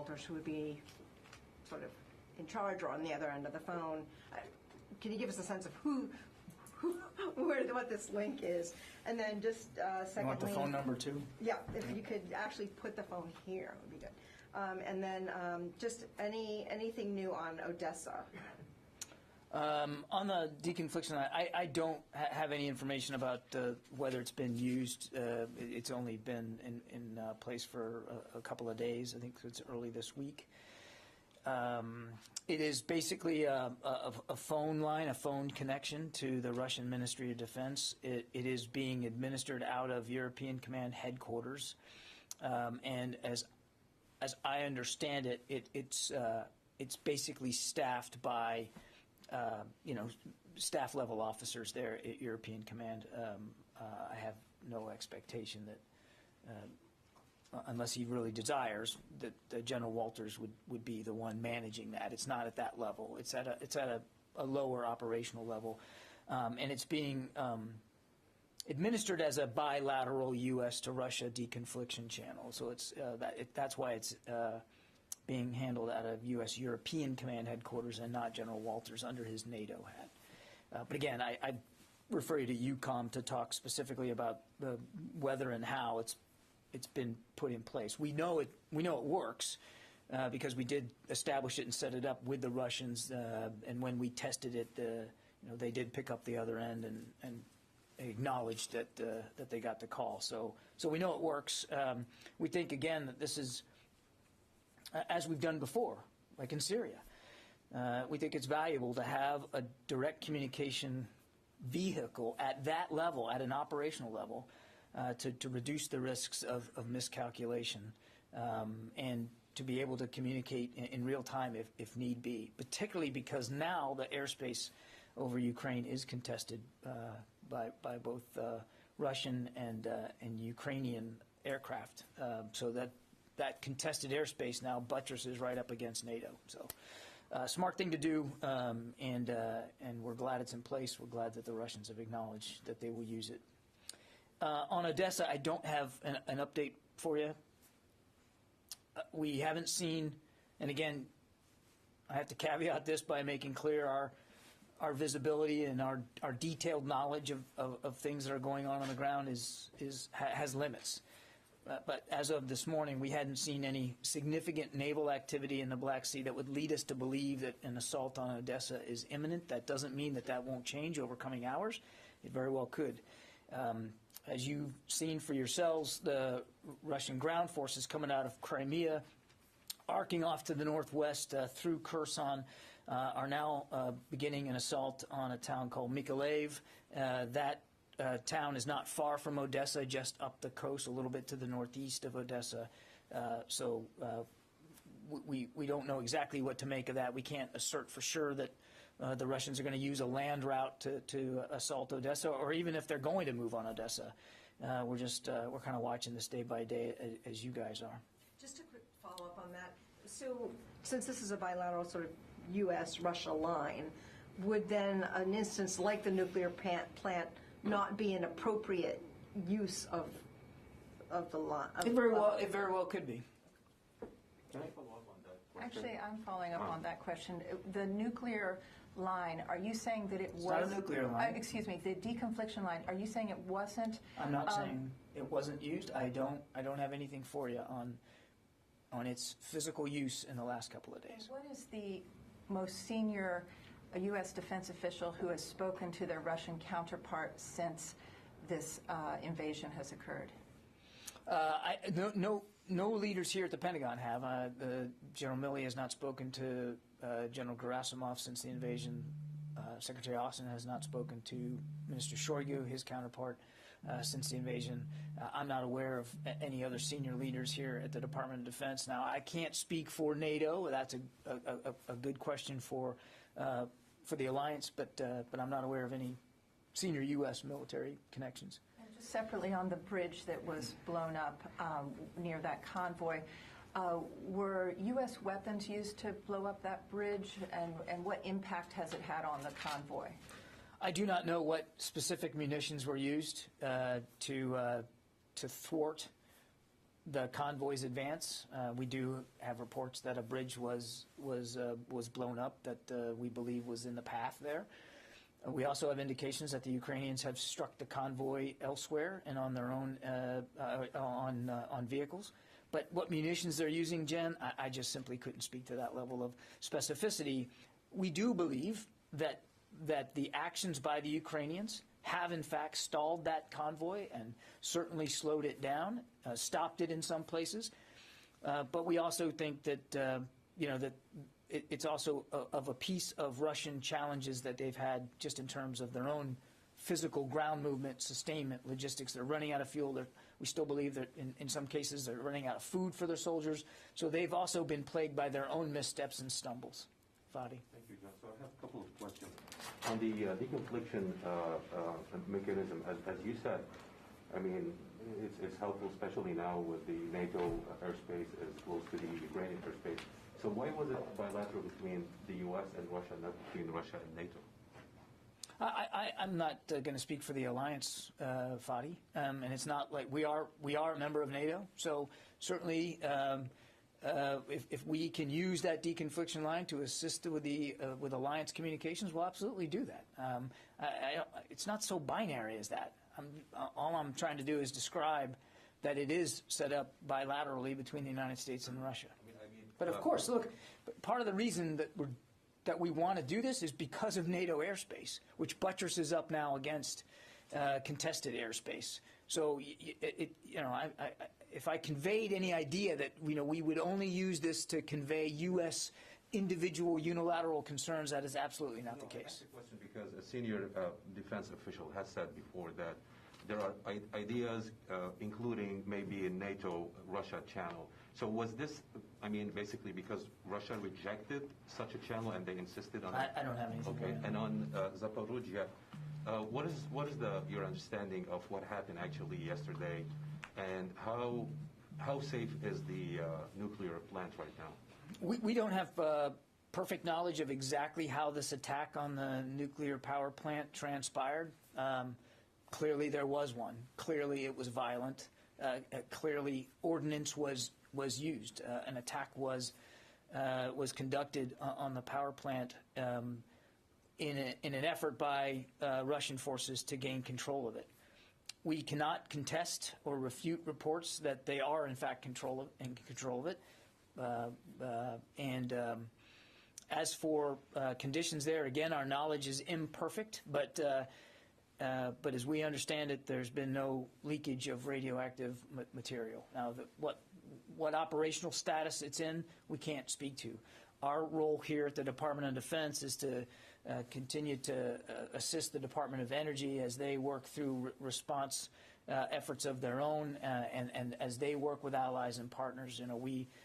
Walters, who would be sort of in charge or on the other end of the phone. Can you give us a sense of what this link is? And then just secondly... You want the phone number too? Yeah, if you could actually put the phone here, it would be good. And then just anything new on Odessa? On the deconfliction, I don't have any information about whether it's been used. It's only been in place for a couple of days. I think it's early this week. It is basically a phone line, a phone connection to the Russian Ministry of Defense. It is being administered out of European Command headquarters, and as I understand it, it's basically staffed by staff level officers there at European Command. I have no expectation that, unless he really desires, that General Walters would be the one managing that. It's not at that level. It's at a lower operational level, and it's being administered as a bilateral U.S. to Russia deconfliction channel. So it's that's why it's being handled out of U.S. European Command headquarters and not General Walters under his NATO hat. But again, I refer you to EUCOM to talk specifically about the whether and how it's been put in place. We know it works because we did establish it and set it up with the Russians, and when we tested it, they did pick up the other end and acknowledged that they got the call. So we know it works. We think again that this is, as we've done before, like in Syria. We think it's valuable to have a direct communication vehicle at that level, at an operational level, to reduce the risks of miscalculation and to be able to communicate in real time if need be, particularly because now the airspace over Ukraine is contested by both Russian and Ukrainian aircraft. So that contested airspace now buttresses right up against NATO. So smart thing to do, and we're glad it's in place. We're glad that the Russians have acknowledged that they will use it. On Odessa, I don't have an update for you. We haven't seen, and again, I have to caveat this by making clear our visibility and our detailed knowledge of things that are going on the ground has limits. But as of this morning, we hadn't seen any significant naval activity in the Black Sea that would lead us to believe that an assault on Odessa is imminent. That doesn't mean that won't change over coming hours. It very well could. As you've seen for yourselves, the Russian ground forces coming out of Crimea, arcing off to the northwest through Kherson, are now beginning an assault on a town called Mykolaiv. That town is not far from Odessa, just up the coast, a little bit to the northeast of Odessa. So we don't know exactly what to make of that. We can't assert for sure that the Russians are going to use a land route to assault Odessa, or even if they're going to move on Odessa. We're kind of watching this day by day as you guys are. Just a quick follow-up on that. So since this is a bilateral sort of U.S.-Russia line, would then an instance like the nuclear plant not be an appropriate use of the line? It very well could be. Can I follow up on that question? Actually, I'm following up on that question. The nuclear line, are you saying that it was... It's not a nuclear line. Excuse me, the deconfliction line, are you saying it wasn't... I'm not saying it wasn't used. I don't have anything for you on its physical use in the last couple of days. What is the most senior U.S. defense official who has spoken to their Russian counterpart since this invasion has occurred? No leaders here at the Pentagon have. General Milley has not spoken to General Gerasimov since the invasion. Secretary Austin has not spoken to Minister Shoigu, his counterpart, since the invasion. I'm not aware of any other senior leaders here at the Department of Defense. Now, I can't speak for NATO. That's a good question for the alliance, but I'm not aware of any senior U.S. military connections. Separately, on the bridge that was blown up near that convoy, were U.S. weapons used to blow up that bridge, and what impact has it had on the convoy? I do not know what specific munitions were used to thwart the convoy's advance. We do have reports that a bridge was blown up that we believe was in the path there. We also have indications that the Ukrainians have struck the convoy elsewhere and on their own on vehicles. But what munitions they're using, Jen, I just simply couldn't speak to that level of specificity. We do believe that the actions by the Ukrainians have in fact stalled that convoy and certainly slowed it down, stopped it in some places. But we also think that that it's also of a piece of Russian challenges that they've had just in terms of their own physical ground movement, sustainment, logistics. They're running out of fuel. We still believe that in some cases they're running out of food for their soldiers. So they've also been plagued by their own missteps and stumbles. Fadi. Thank you, John. So I have a couple of questions. On the deconfliction mechanism, as you said, I mean, it's helpful, especially now with the NATO airspace as close to the Ukrainian airspace. So why was it bilateral between the U.S. and Russia, not between Russia and NATO? I'm not going to speak for the alliance, Fadi, and it's not like we are a member of NATO. So certainly, if we can use that deconfliction line to assist with alliance communications, we'll absolutely do that. It's not so binary as that. All I'm trying to do is describe that it is set up bilaterally between the United States and Russia. But of course, look, part of the reason that we want to do this is because of NATO airspace, which buttresses up now against contested airspace. So, if I conveyed any idea that we would only use this to convey U.S. individual unilateral concerns, that is absolutely not the case. I asked the question because a senior defense official has said before that there are ideas, including maybe a NATO-Russia channel. So was this, basically because Russia rejected such a channel and they insisted on it? I don't have anything. Okay, and on Zaporizhzhia, what is your understanding of what happened actually yesterday, and how safe is the nuclear plant right now? We don't have perfect knowledge of exactly how this attack on the nuclear power plant transpired. Clearly there was one. Clearly it was violent. Clearly ordnance was used. An attack was conducted on the power plant in an effort by Russian forces to gain control of it. We cannot contest or refute reports that they are in fact in control of it. As for conditions there, again, our knowledge is imperfect, but as we understand it, there's been no leakage of radioactive material. Now, what operational status it's in, we can't speak to. Our role here at the Department of Defense is to continue to assist the Department of Energy as they work through response efforts of their own, and as they work with allies and partners.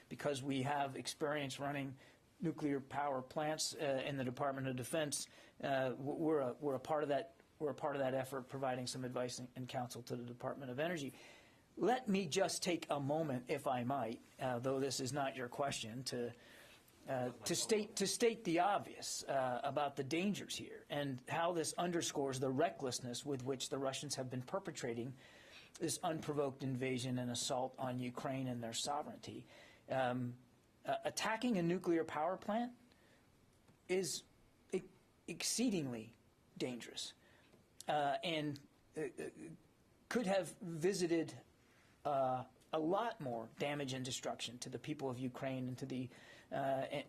Because we have experience running nuclear power plants in the Department of Defense, we're a part of that. We're a part of that effort, providing some advice and counsel to the Department of Energy. Let me just take a moment, if I might, though this is not your question, to state the obvious about the dangers here and how this underscores the recklessness with which the Russians have been perpetrating this unprovoked invasion and assault on Ukraine and their sovereignty. Attacking a nuclear power plant is exceedingly dangerous. And could have visited a lot more damage and destruction to the people of Ukraine and to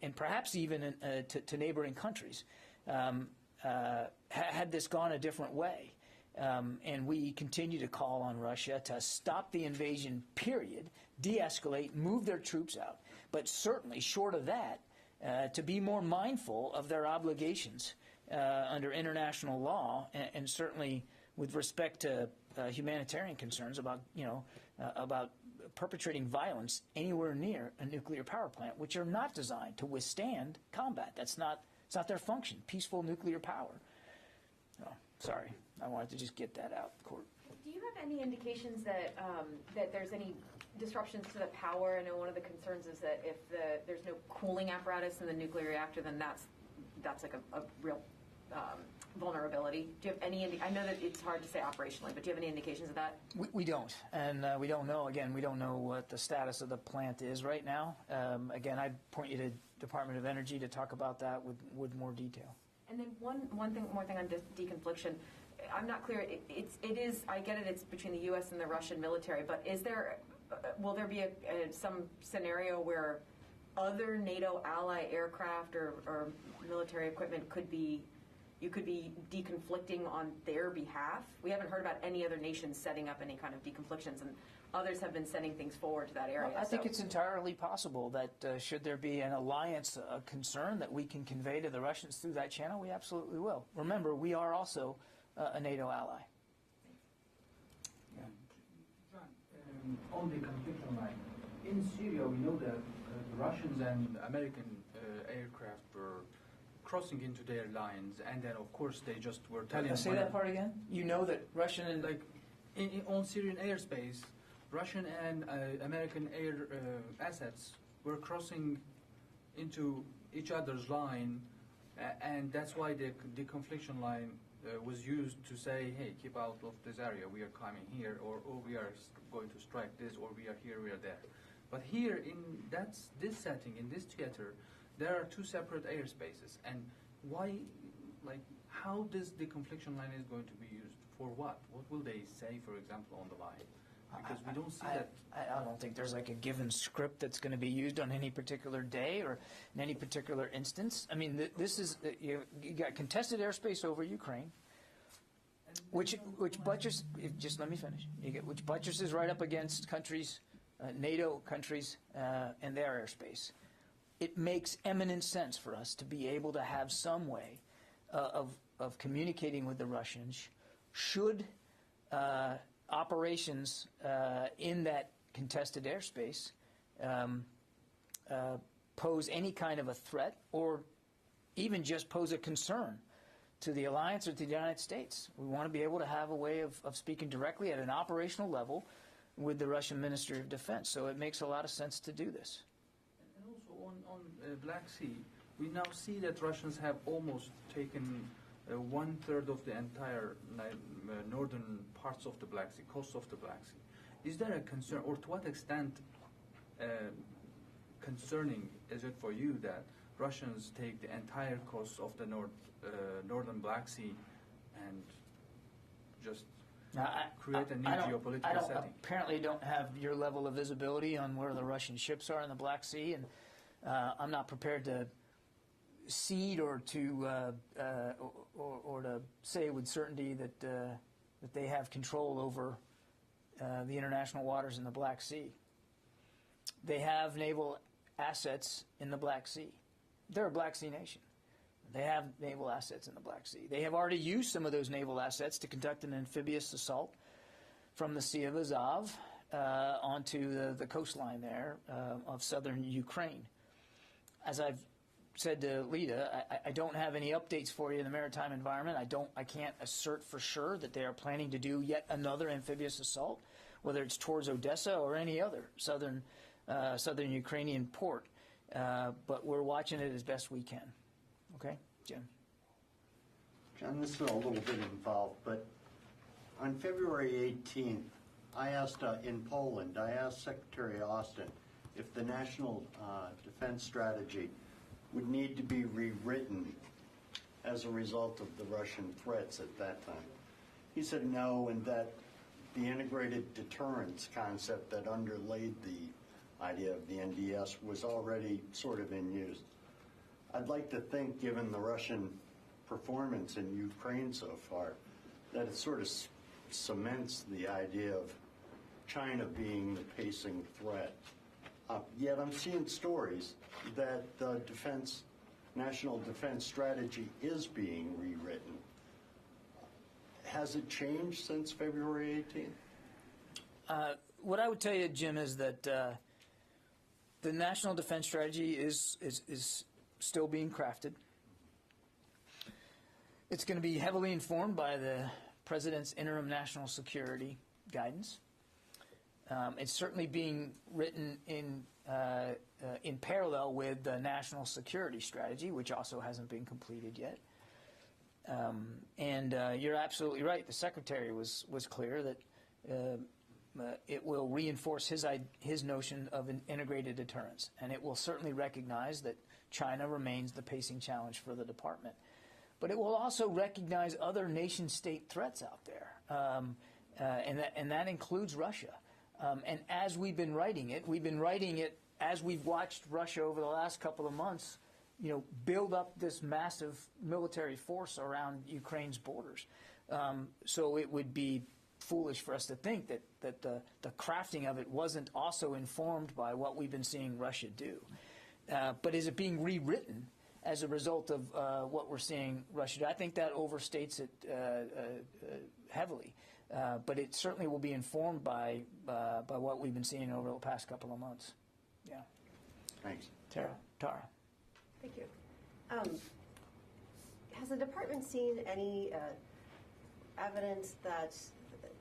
and perhaps even to neighboring countries had this gone a different way. And we continue to call on Russia to stop the invasion, period, de-escalate, move their troops out. But certainly, short of that, to be more mindful of their obligations under international law, and certainly with respect to humanitarian concerns about perpetrating violence anywhere near a nuclear power plant, which are not designed to withstand combat. It's not their function. Peaceful nuclear power. Oh, sorry, I wanted to just get that out, Court. Do you have any indications that that there's any disruptions to the power? I know one of the concerns is that if there's no cooling apparatus in the nuclear reactor, then that's like a real vulnerability? Do you have any? I know that it's hard to say operationally, but do you have any indications of that? We don't, and we don't know. Again, we don't know what the status of the plant is right now. Again, I'd point you to Department of Energy to talk about that with more detail. And then one more thing on deconfliction. I'm not clear. It is. I get it. It's between the U.S. and the Russian military. But is there? Will there be some scenario where other NATO ally aircraft or military equipment you could be deconflicting on their behalf? We haven't heard about any other nations setting up any kind of deconflictions, and others have been sending things forward to that area. Well, I think it's entirely possible that should there be an alliance concern that we can convey to the Russians through that channel, we absolutely will. Remember, we are also a NATO ally. John, on the confliction line, in Syria we know that the Russians and American aircraft were crossing into their lines, and then of course they just were telling. Say that part again. You know that Russian and like on Syrian airspace, Russian and American air assets were crossing into each other's line, and that's why the confliction line was used to say, hey, keep out of this area. We are coming here, or we are going to strike this, or we are here, we are there. But here in this setting, in this theater, there are two separate airspaces, and why, like, how this deconfliction line is going to be used for what? What will they say, for example, on the line? Because we don't see that. I don't think there's like a given script that's going to be used on any particular day or in any particular instance. I mean, this is you got contested airspace over Ukraine, which buttress. Just let me finish. Which buttresses right up against countries, NATO countries, and their airspace. It makes eminent sense for us to be able to have some way of communicating with the Russians should operations in that contested airspace pose any kind of a threat or even just pose a concern to the alliance or to the United States. We want to be able to have a way of speaking directly at an operational level with the Russian Ministry of Defense. So it makes a lot of sense to do this. And also on Black Sea, we now see that Russians have almost taken 1/3 of the entire northern parts of the Black Sea, coast of the Black Sea. Is there a concern, or to what extent concerning is it for you that Russians take the entire coast of the northern Black Sea and just create a new geopolitical setting? Apparently don't have your level of visibility on where the Russian ships are in the Black Sea, and I'm not prepared to cede or to say with certainty that they have control over the international waters in the Black Sea. They have naval assets in the Black Sea. They're a Black Sea nation. They have naval assets in the Black Sea. They have already used some of those naval assets to conduct an amphibious assault from the Sea of Azov onto the coastline there of southern Ukraine. As I've said to Lita, I don't have any updates for you in the maritime environment. I can't assert for sure that they are planning to do yet another amphibious assault, whether it's towards Odessa or any other southern Ukrainian port. But we're watching it as best we can. Okay, Jim. John, this is a little bit involved, but on February 18th, I asked in Poland, I asked Secretary Austin if the national defense strategy would need to be rewritten as a result of the Russian threats at that time. He said no, and that the integrated deterrence concept that underlaid the idea of the NDS was already sort of in use. I'd like to think, given the Russian performance in Ukraine so far, that it sort of cements the idea of China being the pacing threat. Yet I'm seeing stories that the national defense strategy is being rewritten. Has it changed since February 18th? What I would tell you, Jim, is that the national defense strategy is still being crafted. It's going to be heavily informed by the President's interim national security guidance. It's certainly being written in parallel with the national security strategy, which also hasn't been completed yet. And you're absolutely right. The Secretary was clear that it will reinforce his notion of an integrated deterrence, and it will certainly recognize that China remains the pacing challenge for the department. But it will also recognize other nation-state threats out there, and that includes Russia. And as we've been writing it as we've watched Russia over the last couple of months, build up this massive military force around Ukraine's borders. So it would be foolish for us to think that the crafting of it wasn't also informed by what we've been seeing Russia do. But is it being rewritten as a result of what we're seeing Russia do? I think that overstates it heavily. But it certainly will be informed by what we've been seeing over the past couple of months. Yeah. Thanks. Tara. Thank you. Has the department seen any evidence that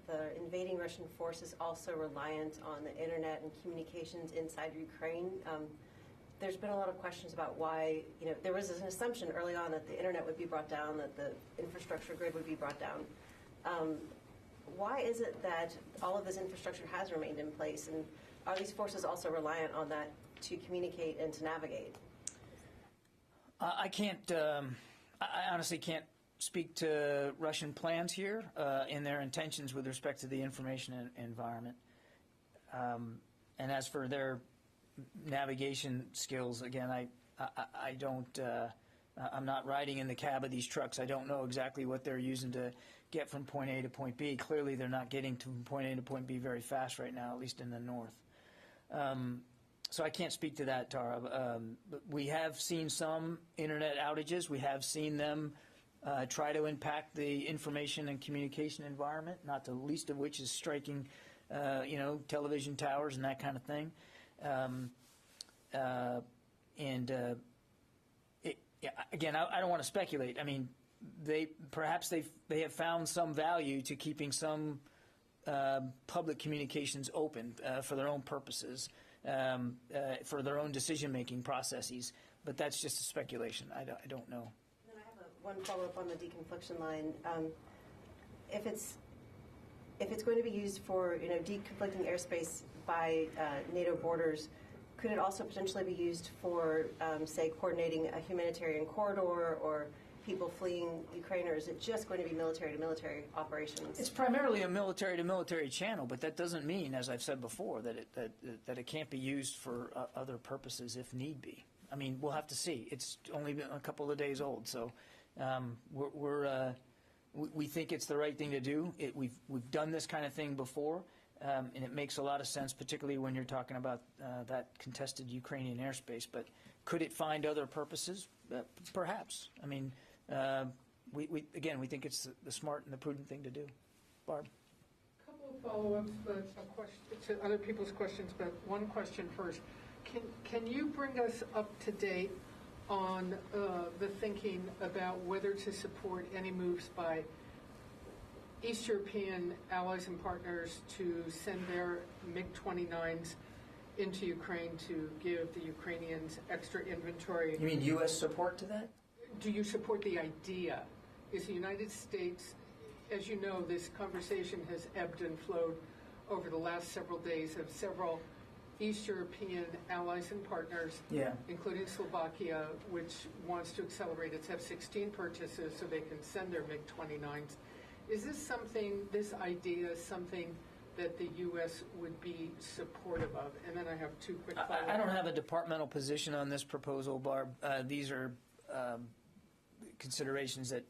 the invading Russian force is also reliant on the internet and communications inside Ukraine? There's been a lot of questions about why, there was an assumption early on that the internet would be brought down, that the infrastructure grid would be brought down. Why is it that all of this infrastructure has remained in place, and are these forces also reliant on that to communicate and to navigate? I can't. I honestly can't speak to Russian plans here in their intentions with respect to the information environment. And as for their navigation skills, again, I don't. I'm not riding in the cab of these trucks. I don't know exactly what they're using to get from point A to point B. Clearly, they're not getting from point A to point B very fast right now, at least in the north. So I can't speak to that, Tara. But we have seen some internet outages. We have seen them try to impact the information and communication environment, not the least of which is striking, television towers and that kind of thing. Again, I don't want to speculate. I mean, they have found some value to keeping some public communications open for their own purposes, for their own decision-making processes. But that's just a speculation. I don't know. And then I have one follow-up on the deconfliction line. If it's going to be used for deconflicting airspace by NATO borders, could it also potentially be used for, say, coordinating a humanitarian corridor or people fleeing Ukraine, or is it just going to be military-to-military operations? It's primarily a military-to-military channel, but that doesn't mean, as I've said before, that it can't be used for other purposes if need be. I mean, we'll have to see. It's only been a couple of days old, so we think it's the right thing to do. We've done this kind of thing before, and it makes a lot of sense, particularly when you're talking about that contested Ukrainian airspace. But could it find other purposes? Perhaps. I mean, we think it's the smart and the prudent thing to do. Barb. A couple of follow-ups, but a question to other people's questions. But one question first: Can you bring us up to date on the thinking about whether to support any moves by East European allies and partners to send their MiG-29s into Ukraine to give the Ukrainians extra inventory? You mean U.S. support to that? Do you support the idea? Is the United States, as you know, this conversation has ebbed and flowed over the last several days of several East European allies and partners, including Slovakia, which wants to accelerate its F-16 purchases so they can send their MiG-29s. Is this idea something that the U.S. would be supportive of? And then I have two quick follow-ups. I don't have a departmental position on this proposal, Barb. These are considerations that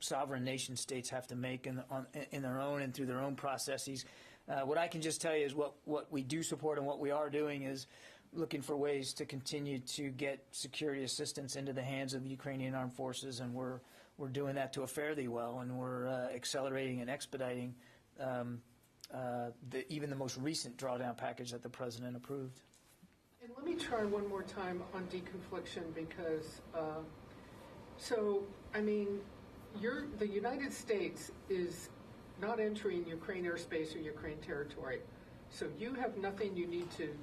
sovereign nation states have to make in their own and through their own processes. What I can just tell you is what we do support and what we are doing is looking for ways to continue to get security assistance into the hands of Ukrainian armed forces, and we're doing that to a fairly well, and we're accelerating and expediting even the most recent drawdown package that the president approved. And let me try one more time on deconfliction because, the United States is not entering Ukraine airspace or Ukraine territory. So you have nothing you need to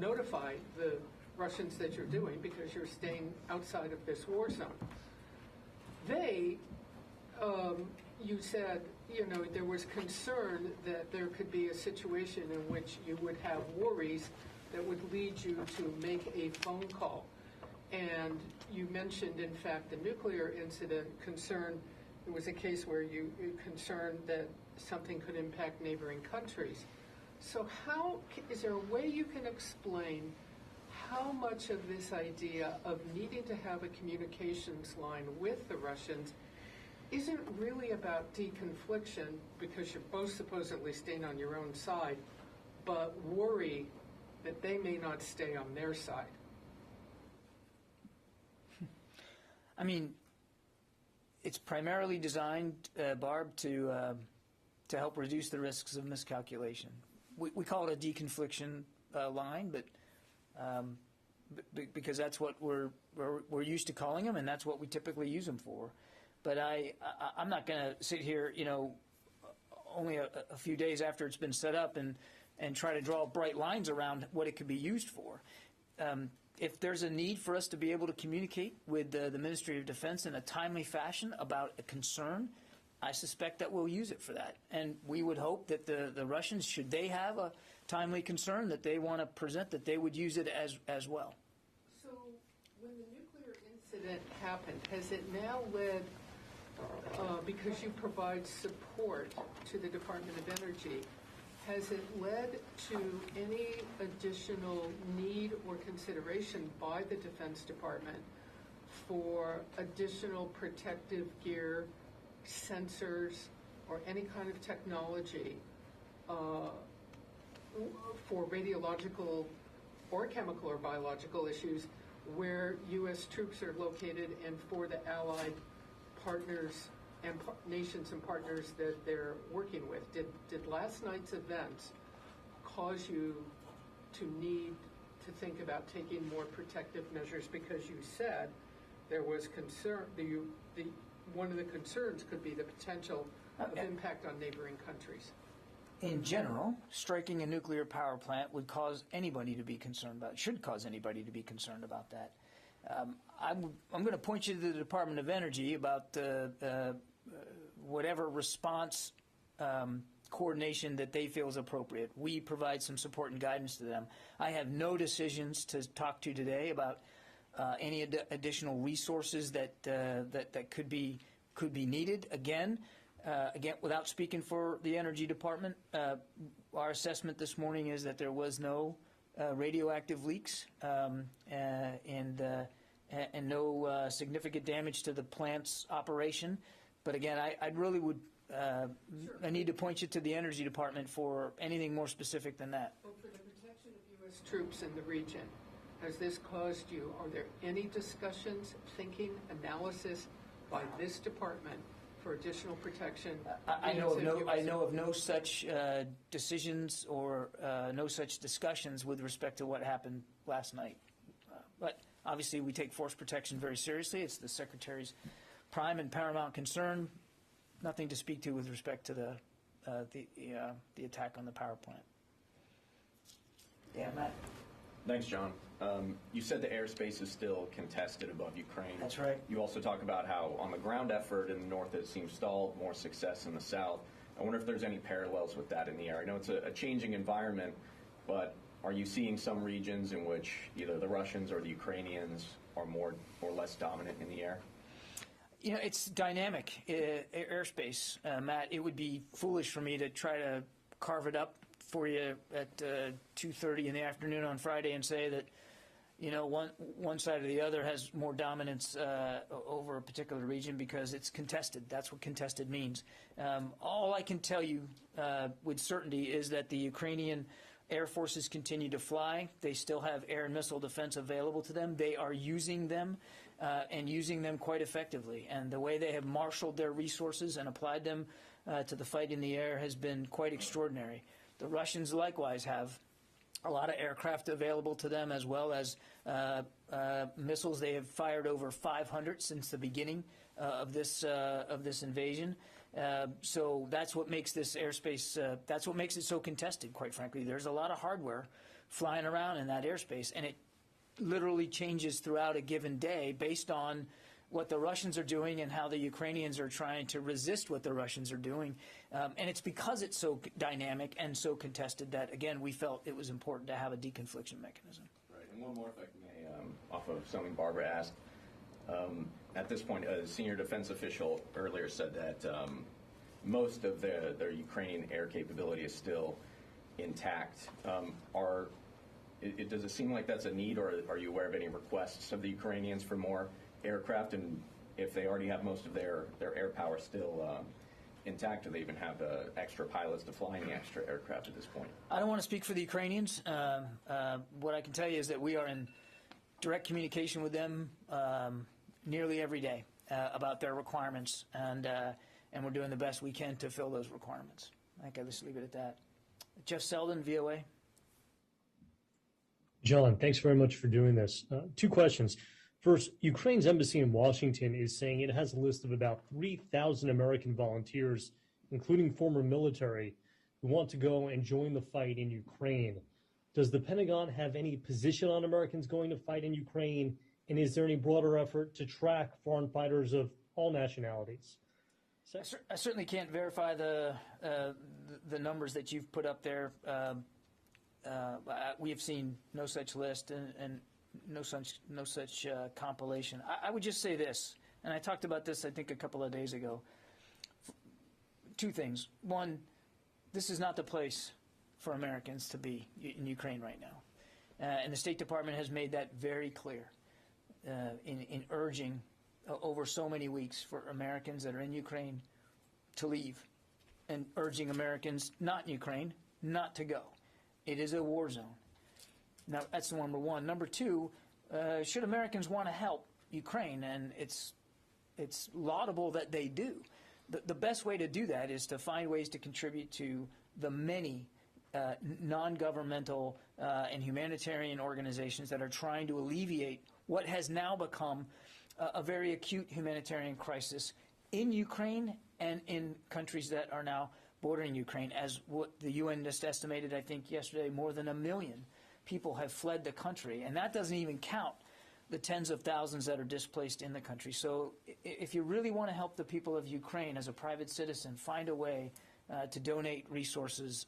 notify the Russians that you're doing because you're staying outside of this war zone. They, you said, there was concern that there could be a situation in which you would have worries that would lead you to make a phone call. And you mentioned, in fact, the nuclear incident concern. It was a case where you concerned that something could impact neighboring countries. So is there a way you can explain how much of this idea of needing to have a communications line with the Russians isn't really about deconfliction, because you're both supposedly staying on your own side, but worry that they may not stay on their side? I mean, it's primarily designed, Barb, to help reduce the risks of miscalculation. We call it a deconfliction line, but because that's what we're used to calling them, and that's what we typically use them for. But I'm not going to sit here, only a few days after it's been set up and try to draw bright lines around what it could be used for. If there's a need for us to be able to communicate with the Ministry of Defense in a timely fashion about a concern, I suspect that we'll use it for that. And we would hope that the Russians, should they have a timely concern that they want to present, that they would use it as well. So when the nuclear incident happened, has it now led, because you provide support to the Department of Energy, has it led to any additional need or consideration by the Defense Department for additional protective gear, sensors, or any kind of technology for radiological or chemical or biological issues where U.S. troops are located, and for the allied partners and nations and partners that they're working with? Did last night's events cause you to need to think about taking more protective measures? Because you said there was concern, one of the concerns could be the potential of impact on neighboring countries. In general, striking a nuclear power plant would cause anybody to be concerned about, should cause anybody to be concerned about that. I'm going to point you to the Department of Energy about whatever response coordination that they feel is appropriate. We provide some support and guidance to them. I have no decisions to talk to today about any additional resources that could be needed. Again, without speaking for the Energy Department, our assessment this morning is that there was no radioactive leaks and no significant damage to the plant's operation. But again, I really would I need to point you to the Energy Department for anything more specific than that. Well, for the protection of U.S. troops in the region, has this caused you, are there any discussions, thinking, analysis by this department for additional protection? I know of no such decisions or no such discussions with respect to what happened last night. But obviously, we take force protection very seriously. It's the Secretary's prime and paramount concern. Nothing to speak to with respect to the attack on the power plant. Yeah, Matt. Thanks, John. You said the airspace is still contested above Ukraine. That's right. You also talk about how on the ground effort in the north it seems stalled, more success in the south. I wonder if there's any parallels with that in the air. I know it's a changing environment, but are you seeing some regions in which either the Russians or the Ukrainians are more or less dominant in the air? You know, it's dynamic airspace, Matt. It would be foolish for me to try to carve it up for you at 2:30 in the afternoon on Friday and say that, you know, one side or the other has more dominance over a particular region, because it's contested. That's what contested means. All I can tell you with certainty is that the Ukrainian Air forces continue to fly. They still have air and missile defense available to them. They are using them and using them quite effectively. And the way they have marshaled their resources and applied them to the fight in the air has been quite extraordinary. The Russians likewise have a lot of aircraft available to them, as well as missiles. They have fired over 500 since the beginning of this invasion. So that's what makes this airspace, that's what makes it so contested, quite frankly. There's a lot of hardware flying around in that airspace, and it literally changes throughout a given day based on what the Russians are doing and how the Ukrainians are trying to resist what the Russians are doing. And it's because it's so dynamic and so contested that, again, we felt it was important to have a deconfliction mechanism. Right, and one more, if I may, off of something Barbara asked. At this point, a senior defense official earlier said that most of their Ukrainian air capability is still intact. Does it seem like that's a need, or are you aware of any requests of the Ukrainians for more aircraft? And if they already have most of their air power still intact, do they even have extra pilots to fly any extra aircraft at this point? I don't want to speak for the Ukrainians. What I can tell you is that we are in direct communication with them nearly every day about their requirements, and we're doing the best we can to fill those requirements. I think I'll just leave it at that. Jeff Selden, VOA. John, thanks very much for doing this. Two questions. First, Ukraine's embassy in Washington is saying it has a list of about 3,000 American volunteers, including former military, who want to go and join the fight in Ukraine. Does the Pentagon have any position on Americans going to fight in Ukraine? And is there any broader effort to track foreign fighters of all nationalities? I certainly can't verify the numbers that you've put up there. We have seen no such list and no such compilation. I would just say this, and I talked about this I think a couple of days ago. Two things. One, this is not the place for Americans to be in Ukraine right now, and the State Department has made that very clear in urging over so many weeks for Americans that are in Ukraine to leave, and urging Americans not in Ukraine not to go. It is a war zone. Now, that's number one. Number two, should Americans want to help Ukraine, and it's laudable that they do, the best way to do that is to find ways to contribute to the many non-governmental and humanitarian organizations that are trying to alleviate what has now become a very acute humanitarian crisis in Ukraine and in countries that are now bordering Ukraine. As what the UN just estimated, I think yesterday, more than 1 million people have fled the country, and that doesn't even count the tens of thousands that are displaced in the country. So if you really want to help the people of Ukraine as a private citizen, find a way to donate resources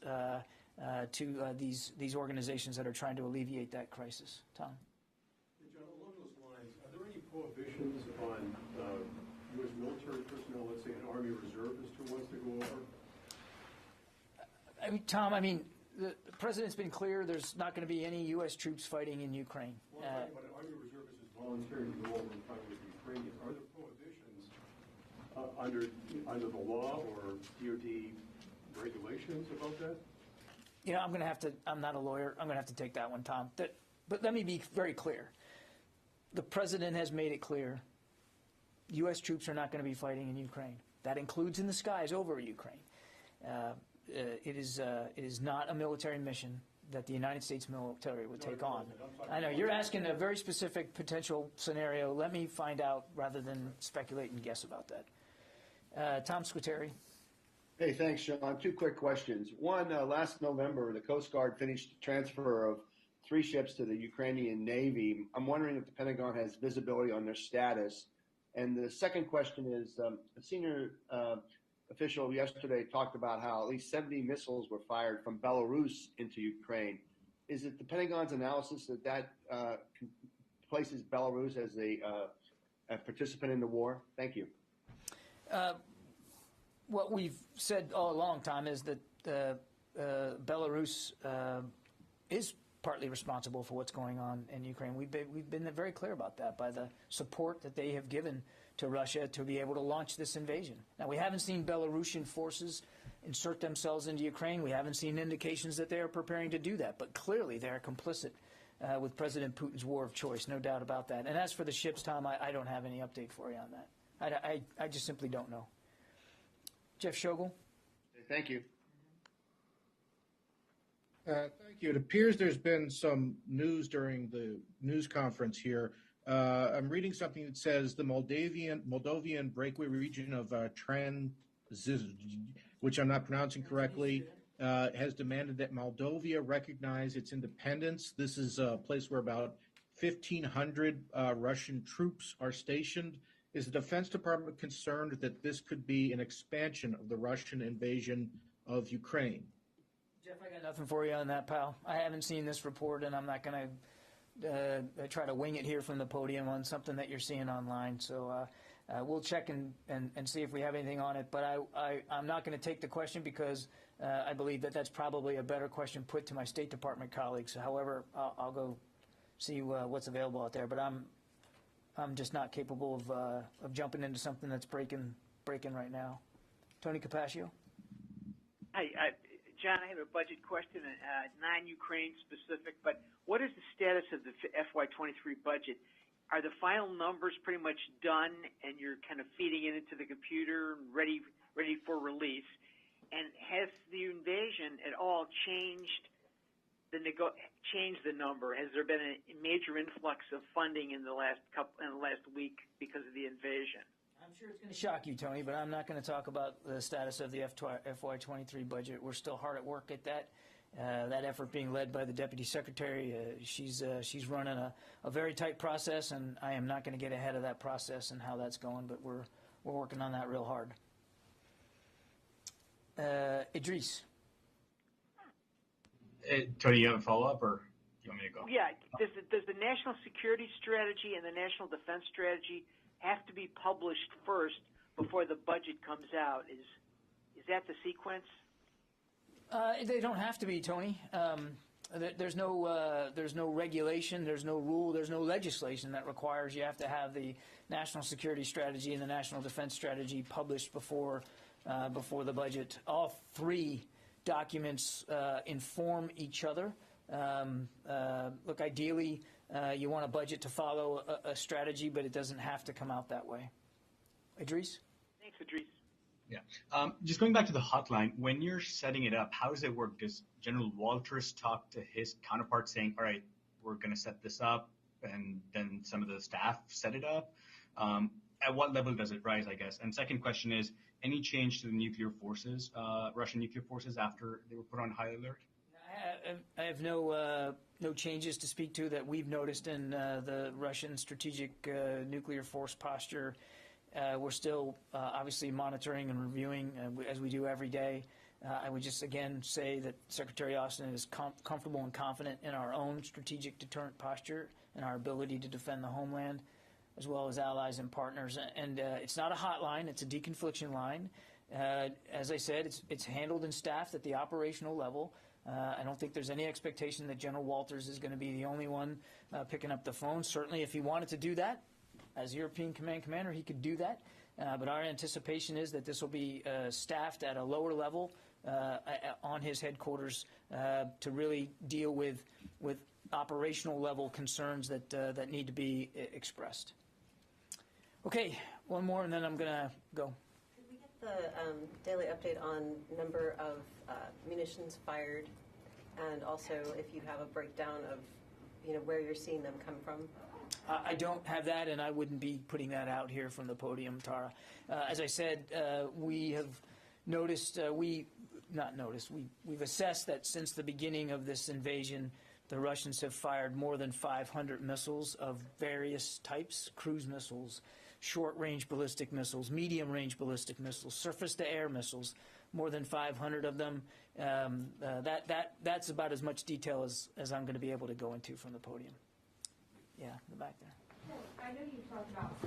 to these organizations that are trying to alleviate that crisis. Tom? Hey, John, along those lines, are there any prohibitions on U.S. military personnel, let's say an Army reservist who wants to go over? I mean, Tom, the President's been clear there's not going to be any U.S. troops fighting in Ukraine. Well, I'm talking about an Army reservist is volunteering to go over and fight with the Ukrainians. Are there prohibitions under the law or DOD regulations about that? You know, I'm not a lawyer. I'm going to have to take that one, Tom. But let me be very clear. The President has made it clear U.S. troops are not going to be fighting in Ukraine. That includes in the skies over Ukraine. It is not a military mission that the United States military would take on. I know you're asking a very specific potential scenario. Let me find out rather than speculate and guess about that. Tom Squitieri. Hey, thanks, John. Two quick questions. One, last November, the Coast Guard finished the transfer of 3 ships to the Ukrainian Navy. I'm wondering if the Pentagon has visibility on their status. And the second question is, a senior official yesterday talked about how at least 70 missiles were fired from Belarus into Ukraine. Is it the Pentagon's analysis that places Belarus as a participant in the war? Thank you. What we've said all along, Tom, is that Belarus is partly responsible for what's going on in Ukraine. We've been very clear about that by the support that they have given to Russia to be able to launch this invasion. Now, we haven't seen Belarusian forces insert themselves into Ukraine. We haven't seen indications that they are preparing to do that. But clearly, they are complicit with President Putin's war of choice, no doubt about that. And as for the ships, Tom, I don't have any update for you on that. I just simply don't know. Jeff Shogel. Thank you. Thank you. It appears there's been some news during the news conference here. I'm reading something that says the Moldovan breakaway region of Transzis, which I'm not pronouncing correctly, has demanded that Moldova recognize its independence. This is a place where about 1,500 Russian troops are stationed, Is the Defense Department concerned that this could be an expansion of the Russian invasion of Ukraine? Jeff, I got nothing for you on that, pal. I haven't seen this report, and I'm not going to try to wing it here from the podium on something that you're seeing online. So we'll check and see if we have anything on it. But I'm not going to take the question because I believe that that's probably a better question put to my State Department colleagues. However, I'll go see what's available out there. But I'm just not capable of jumping into something that's breaking right now. Tony Capaccio? Hi, John, I have a budget question, non-Ukraine specific, but what is the status of the FY23 budget? Are the final numbers pretty much done and you're kind of feeding it into the computer, ready for release? And has the invasion at all changed the number? Has there been a major influx of funding in the last week because of the invasion? I'm sure it's going to shock you, Tony, but I'm not going to talk about the status of the FY23 budget. We're still hard at work at that. That effort being led by the Deputy Secretary. She's running a very tight process, and I am not going to get ahead of that process and how that's going, but we're working on that real hard. Idris. Tony, you have a follow-up, or do you want me to go? Yeah. Does the national security strategy and the national defense strategy have to be published first before the budget comes out? Is that the sequence? They don't have to be, Tony. There's no regulation, there's no rule, there's no legislation that requires you have to have the national security strategy and the national defense strategy published before the budget. All three documents inform each other. Look, ideally, you want a budget to follow a strategy, but it doesn't have to come out that way. Idris? Thanks, Idris. Yeah. Just going back to the hotline, when you're setting it up, how does it work? Does General Walters talk to his counterpart saying, all right, we're going to set this up, and then some of the staff set it up? At what level does it rise, I guess? And second question is, any change to the nuclear forces, Russian nuclear forces, after they were put on high alert? I have no changes to speak to that we've noticed in the Russian strategic nuclear force posture. We're still obviously monitoring and reviewing, as we do every day. I would just again say that Secretary Austin is comfortable and confident in our own strategic deterrent posture and our ability to defend the homeland, as well as allies and partners. And it's not a hotline; it's a deconfliction line. As I said, it's handled and staffed at the operational level. I don't think there's any expectation that General Walters is going to be the only one picking up the phone. Certainly, if he wanted to do that, as European Command Commander, he could do that. But our anticipation is that this will be staffed at a lower level on his headquarters to really deal with operational level concerns that need to be expressed. Okay, one more, and then I'm going to go. Could we get the daily update on number of munitions fired, and also if you have a breakdown of where you're seeing them come from? I don't have that, and I wouldn't be putting that out here from the podium, Tara. As I said, we have noticed, we've assessed that since the beginning of this invasion, the Russians have fired more than 500 missiles of various types: cruise missiles, short-range ballistic missiles, medium-range ballistic missiles, surface-to-air missiles, more than 500 of them. That's about as much detail as I'm going to be able to go into from the podium. Yeah, in the back there. I know you talked about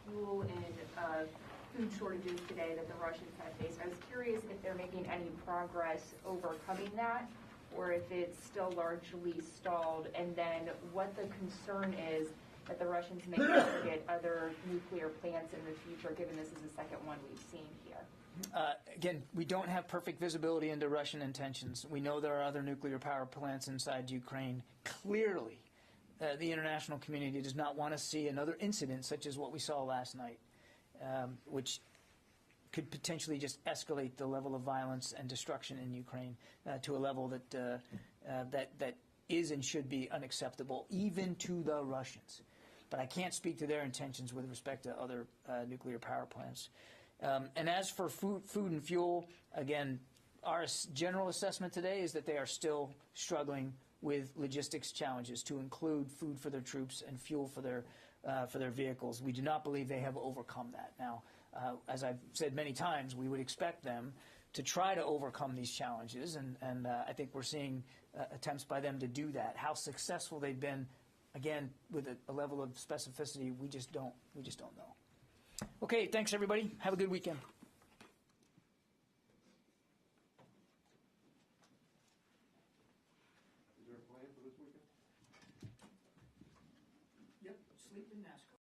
fuel and food shortages today that the Russians have faced. I was curious if they're making any progress overcoming that, or if it's still largely stalled, and then what the concern is that the Russians may target other nuclear plants in the future, given this is the second one we've seen here. Again, we don't have perfect visibility into Russian intentions. We know there are other nuclear power plants inside Ukraine. Clearly, the international community does not want to see another incident such as what we saw last night, which could potentially just escalate the level of violence and destruction in Ukraine to a level that is and should be unacceptable, even to the Russians. But I can't speak to their intentions with respect to other nuclear power plants. And as for food and fuel, again, our general assessment today is that they are still struggling with logistics challenges, to include food for their troops and fuel for their for their vehicles. We do not believe they have overcome that. Now, as I've said many times, we would expect them to try to overcome these challenges, and I think we're seeing attempts by them to do that. How successful they've been, again, with a level of specificity, we just don't know. Okay, thanks everybody. Have a good weekend. Is there a plan for this weekend? Yep, sleep in NASCAR.